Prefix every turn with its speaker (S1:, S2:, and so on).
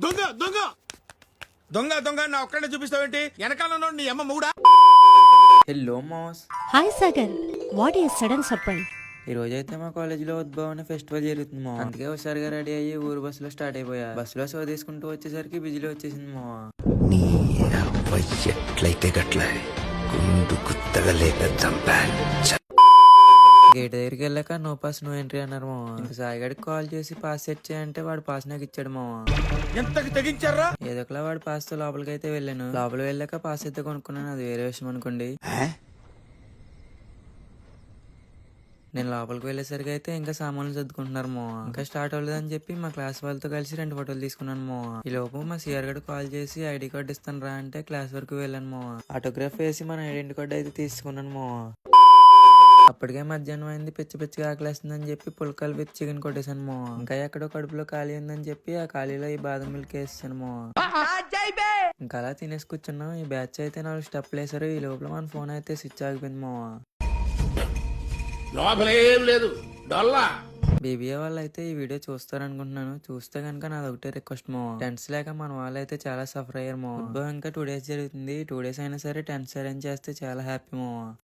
S1: దొంగ దొంగ దొంగ దొంగ నా ఒక్కడే చూపిస్తావేంటి? వెనకాల నీ అమ్మ మూడా?
S2: Hello mass.
S3: Hi Sagar, what is sudden surprise?
S2: ఈ రోజైతే మా కాలేజ్ లో ఉద్భవన ఫెస్టివల్ జరుగుతుంది మా. అందుకే ఒకసారిగా రెడీ అయ్యి ఊరు బస్సులో స్టార్ట్ అయిపోయా. బస్సులో సో తీసుకుంటూ వచ్చేసరికి బిజిలీ వచ్చేసింది మా.
S4: నీ ఎట్లయితే గట్ల గుండు గుత్తగా లేక చంపాను.
S2: గేట్ దగ్గరికి వెళ్ళాక నో పాస్ నో ఎంట్రీ అన్నారు మా. ఇంకా సాయిగాడికి కాల్ చేసి పాస్ సెట్ చేయంటే వాడు పాస్ నాకు ఇచ్చాడు మా.
S1: ఎంతకి తెగించారా?
S2: ఏదో ఒకలా వాడు పాస్ తో లోపలికి అయితే వెళ్ళాను. లోపలికి వెళ్ళాక పాస్ అయితే కొనుక్కున్నాను, అది వేరే విషయం అనుకోండి. నేను లోపలికి వెళ్ళేసరికి అయితే ఇంకా సామాన్లు సర్దుకుంటున్నారు మో. ఇంకా స్టార్ట్ అవ్వలేదని చెప్పి మా క్లాస్ వాళ్ళతో కలిసి 2 ఫోటోలు తీసుకున్నాను మో. ఈ లోపు మా సిఆర్ గడు కాల్ చేసి ఐడి కార్డు ఇస్తాను రా అంటే క్లాస్ వరకు వెళ్ళాను మో. ఆటోగ్రాఫ్ వేసి మన ఐడెంటి కార్డు అయితే తీసుకున్నాను మో. అప్పటికే మధ్యాహ్నం అయింది, పిచ్చి పిచ్చిగా ఆకలేస్తుందని చెప్పి పుల్కాలు విత్ చికెన్ కొట్టేశాను మో. ఇంకా ఎక్కడో కడుపులో ఖాళీ ఉందని చెప్పి ఆ ఖాళీలో ఈ బాదం మిల్క్ వేసాను మో. ఇంకా అలా తినేసి కూర్చున్నాం. ఈ బ్యాచ్ అయితే 4 స్టెప్లు వేసారు. ఈ లోపల మన ఫోన్ అయితే స్విచ్ ఆగిపోయింది మో.
S1: లోపలేం లేదు డొల్లా.
S2: బీబీఏ వాళ్ళు అయితే ఈ వీడియో చూస్తారనుకుంటున్నాను. చూస్తే కనుక నాది ఒకటే రిక్వెస్ట్ మో. టెన్స్ లేక మన వాళ్ళు అయితే చాలా సఫర్ అయ్యారు మో. ఉద్భవం ఇంకా 2 days జరుగుతుంది. 2 days అయినా సరే టెన్స్ అరేంజ్ చేస్తే చాలా హ్యాపీ మో.